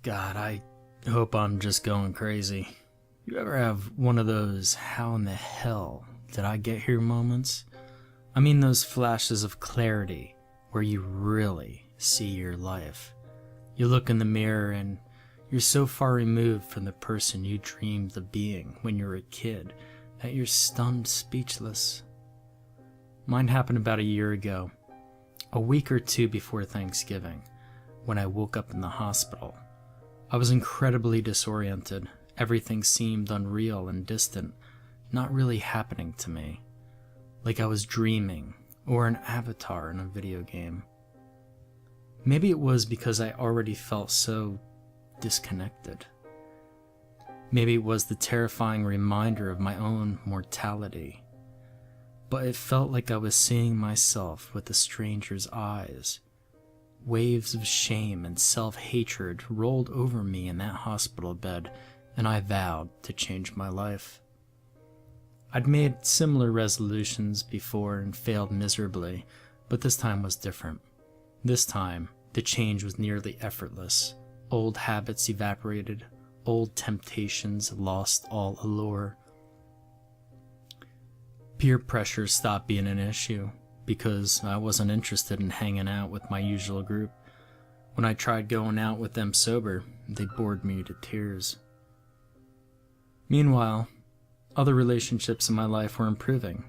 God, I hope I'm just going crazy. You ever have one of those how in the hell did I get here moments? I mean those flashes of clarity where you really see your life. You look in the mirror and you're so far removed from the person you dreamed of being when you were a kid that you're stunned speechless. Mine happened about a year ago, a week or two before Thanksgiving, when I woke up in the hospital. I was incredibly disoriented. Everything seemed unreal and distant, not really happening to me. Like I was dreaming, or an avatar in a video game. Maybe it was because I already felt so disconnected. Maybe it was the terrifying reminder of my own mortality. But it felt like I was seeing myself with a stranger's eyes. Waves of shame and self-hatred rolled over me in that hospital bed, and I vowed to change my life. I'd made similar resolutions before and failed miserably, but this time was different. This time, the change was nearly effortless. Old habits evaporated, old temptations lost all allure. Peer pressure stopped being an issue, because I wasn't interested in hanging out with my usual group. When I tried going out with them sober, they bored me to tears. Meanwhile, other relationships in my life were improving.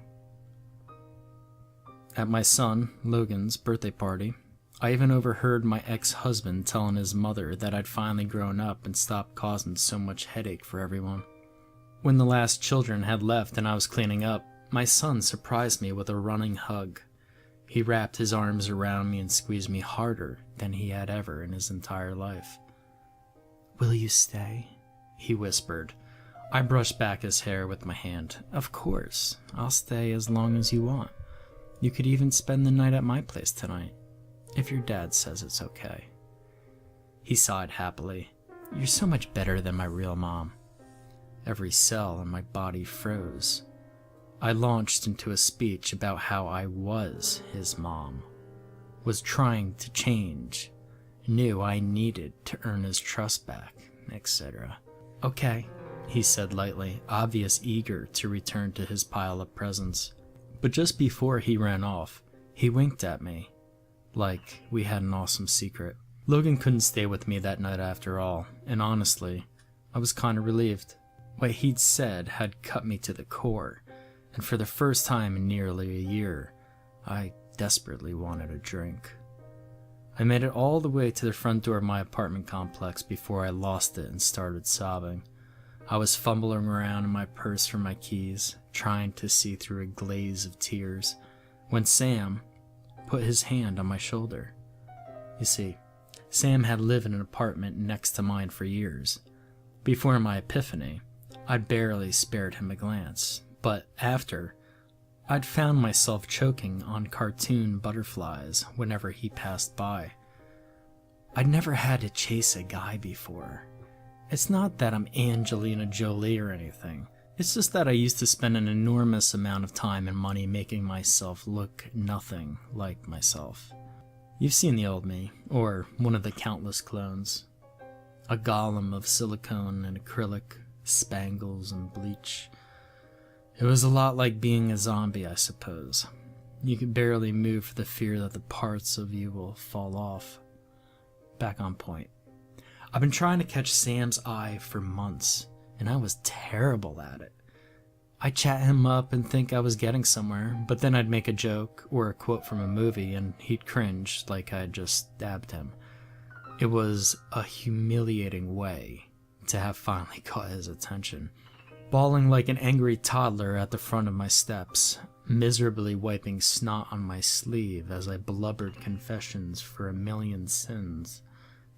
At my son, Logan's, birthday party, I even overheard my ex-husband telling his mother that I'd finally grown up and stopped causing so much headache for everyone. When the last children had left and I was cleaning up, my son surprised me with a running hug. He wrapped his arms around me and squeezed me harder than he had ever in his entire life. "Will you stay?" he whispered. I brushed back his hair with my hand. "Of course, I'll stay as long as you want. You could even spend the night at my place tonight, if your dad says it's okay." He sighed happily. "You're so much better than my real mom." Every cell in my body froze. I launched into a speech about how I was his mom, was trying to change, knew I needed to earn his trust back, etc. "Okay," he said lightly, obvious eager to return to his pile of presents. But just before he ran off, he winked at me, like we had an awesome secret. Logan couldn't stay with me that night after all, and honestly, I was kind of relieved. What he'd said had cut me to the core, and for the first time in nearly a year, I desperately wanted a drink. I made it all the way to the front door of my apartment complex before I lost it and started sobbing. I was fumbling around in my purse for my keys, trying to see through a glaze of tears, when Sam put his hand on my shoulder. You see, Sam had lived in an apartment next to mine for years. Before my epiphany, I'd barely spared him a glance, but after, I'd found myself choking on cartoon butterflies whenever he passed by. I'd never had to chase a guy before. It's not that I'm Angelina Jolie or anything. It's just that I used to spend an enormous amount of time and money making myself look nothing like myself. You've seen the old me, or one of the countless clones. A golem of silicone and acrylic, spangles and bleach. It was a lot like being a zombie, I suppose. You could barely move for the fear that the parts of you will fall off. Back on point. I've been trying to catch Sam's eye for months, and I was terrible at it. I'd chat him up and think I was getting somewhere, but then I'd make a joke or a quote from a movie and he'd cringe like I'd just stabbed him. It was a humiliating way to have finally caught his attention. Bawling like an angry toddler at the front of my steps, miserably wiping snot on my sleeve as I blubbered confessions for a million sins.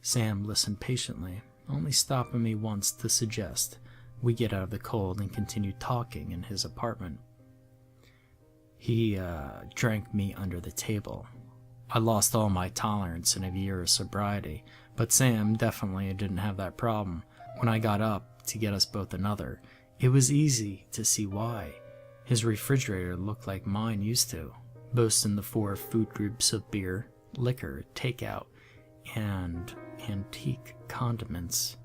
Sam listened patiently, only stopping me once to suggest we get out of the cold and continue talking in his apartment. He drank me under the table. I lost all my tolerance in a year of sobriety, but Sam definitely didn't have that problem. When I got up to get us both another, it was easy to see why. His refrigerator looked like mine used to, boasting the 4 food groups of beer, liquor, takeout, and antique condiments.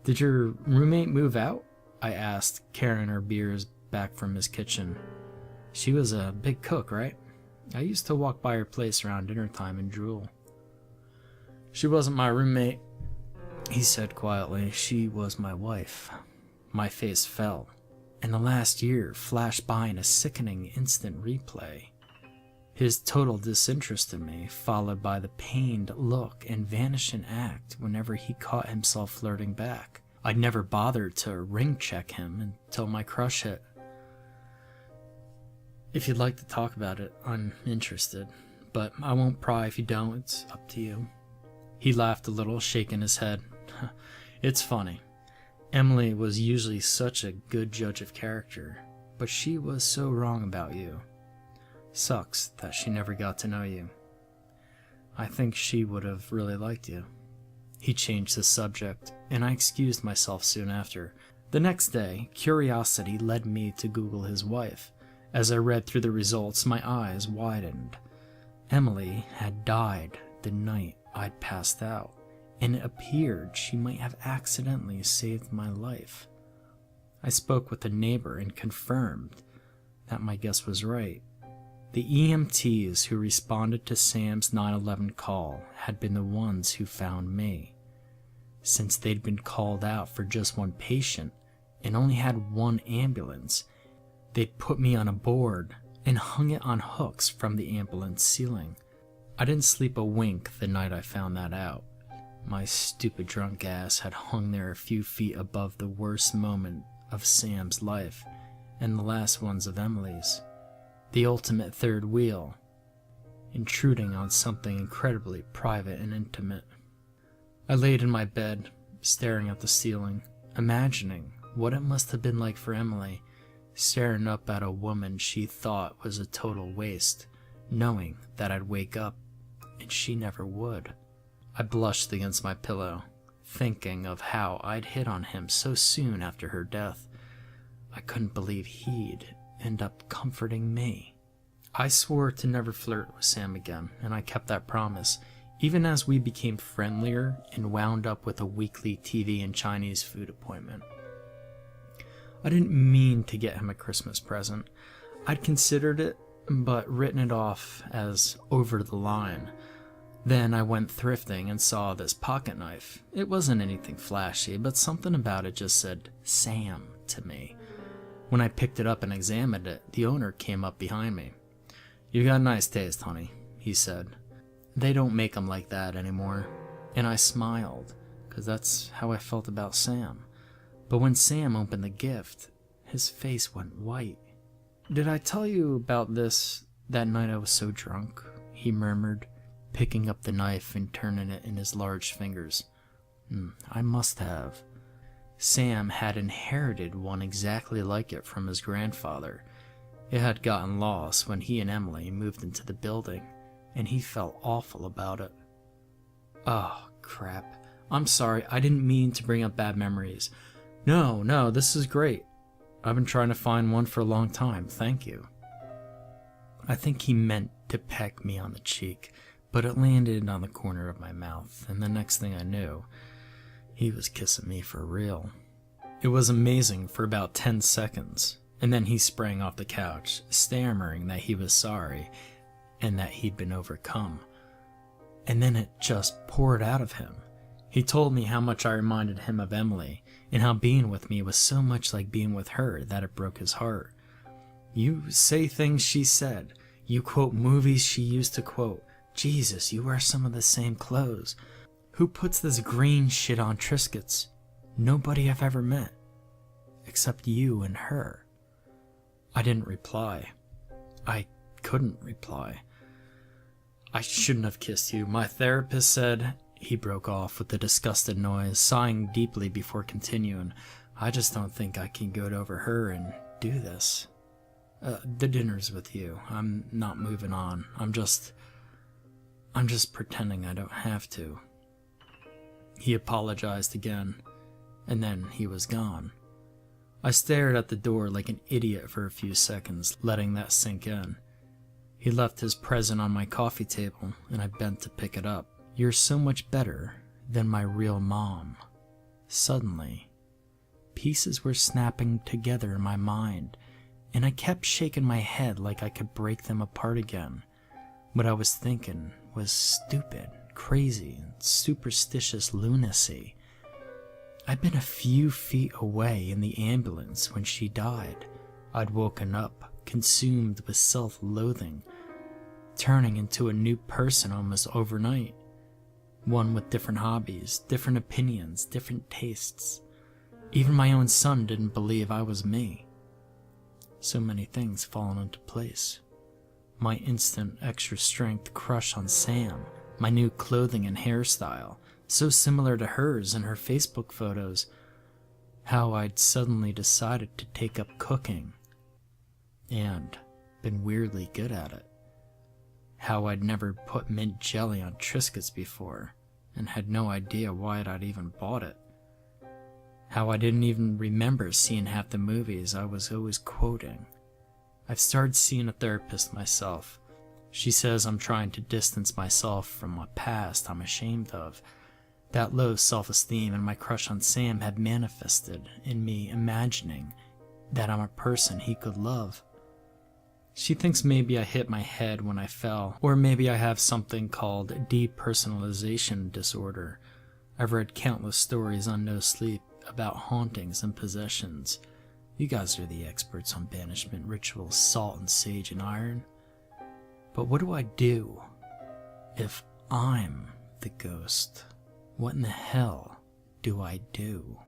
"Did your roommate move out?" I asked, carrying our beers back from his kitchen. "She was a big cook, right? I used to walk by her place around dinner time and drool." "She wasn't my roommate," he said quietly. "She was my wife." My face fell, and the last year flashed by in a sickening instant replay. His total disinterest in me, followed by the pained look and vanishing act whenever he caught himself flirting back. I'd never bothered to ring check him until my crush hit. "If you'd like to talk about it, I'm interested, but I won't pry if you don't. It's up to you." He laughed a little, shaking his head. "It's funny. Emily was usually such a good judge of character, but she was so wrong about you. Sucks that she never got to know you. I think she would have really liked you." He changed the subject, and I excused myself soon after. The next day, curiosity led me to Google his wife. As I read through the results, my eyes widened. Emily had died the night I'd passed out, and it appeared she might have accidentally saved my life. I spoke with a neighbor and confirmed that my guess was right. The EMTs who responded to Sam's 911 call had been the ones who found me. Since they'd been called out for just one patient and only had one ambulance, they'd put me on a board and hung it on hooks from the ambulance ceiling. I didn't sleep a wink the night I found that out. My stupid drunk ass had hung there a few feet above the worst moment of Sam's life and the last ones of Emily's. The ultimate third wheel, intruding on something incredibly private and intimate. I laid in my bed, staring at the ceiling, imagining what it must have been like for Emily, staring up at a woman she thought was a total waste, knowing that I'd wake up and she never would. I blushed against my pillow, thinking of how I'd hit on him so soon after her death. I couldn't believe he'd end up comforting me. I swore to never flirt with Sam again, and I kept that promise, even as we became friendlier and wound up with a weekly TV and Chinese food appointment. I didn't mean to get him a Christmas present. I'd considered it, but written it off as over the line. Then I went thrifting and saw this pocket knife. It wasn't anything flashy, but something about it just said Sam to me. When I picked it up and examined it, the owner came up behind me. "You got nice taste, honey," he said. "They don't make them like that anymore." And I smiled, because that's how I felt about Sam. But when Sam opened the gift, his face went white. "Did I tell you about this that night I was so drunk?" he murmured, picking up the knife and turning it in his large fingers. I must have. Sam had inherited one exactly like it from his grandfather. It had gotten lost when he and Emily moved into the building, and he felt awful about it. "Oh, crap. I'm sorry, I didn't mean to bring up bad memories." No, this is great. I've been trying to find one for a long time, thank you." I think he meant to peck me on the cheek, but it landed on the corner of my mouth, and the next thing I knew, he was kissing me for real. It was amazing for about 10 seconds, and then he sprang off the couch, stammering that he was sorry and that he'd been overcome. And then it just poured out of him. He told me how much I reminded him of Emily, and how being with me was so much like being with her that it broke his heart. "You say things she said. You quote movies she used to quote. Jesus, you wear some of the same clothes. Who puts this green shit on Triscuits? Nobody I've ever met. Except you and her." I didn't reply. I couldn't reply. "I shouldn't have kissed you. My therapist said..." He broke off with a disgusted noise, sighing deeply before continuing. "I just don't think I can go over her and do this. The dinner's with you. I'm not moving on. I'm just pretending I don't have to." He apologized again, and then he was gone. I stared at the door like an idiot for a few seconds, letting that sink in. He left his present on my coffee table, and I bent to pick it up. "You're so much better than my real mom." Suddenly, pieces were snapping together in my mind, and I kept shaking my head like I could break them apart again. What I was thinking was stupid, crazy, and superstitious lunacy. I'd been a few feet away in the ambulance when she died. I'd woken up, consumed with self-loathing, turning into a new person almost overnight. One with different hobbies, different opinions, different tastes. Even my own son didn't believe I was me. So many things fallen into place. My instant extra strength crush on Sam, my new clothing and hairstyle, so similar to hers in her Facebook photos, how I'd suddenly decided to take up cooking, and been weirdly good at it. How I'd never put mint jelly on Triscuits before, and had no idea why I'd even bought it. How I didn't even remember seeing half the movies I was always quoting. I've started seeing a therapist myself. She says I'm trying to distance myself from a past I'm ashamed of. That low self-esteem and my crush on Sam had manifested in me imagining that I'm a person he could love. She thinks maybe I hit my head when I fell, or maybe I have something called depersonalization disorder. I've read countless stories on No Sleep about hauntings and possessions. You guys are the experts on banishment rituals, salt and sage and iron. But what do I do if I'm the ghost? What in the hell do I do?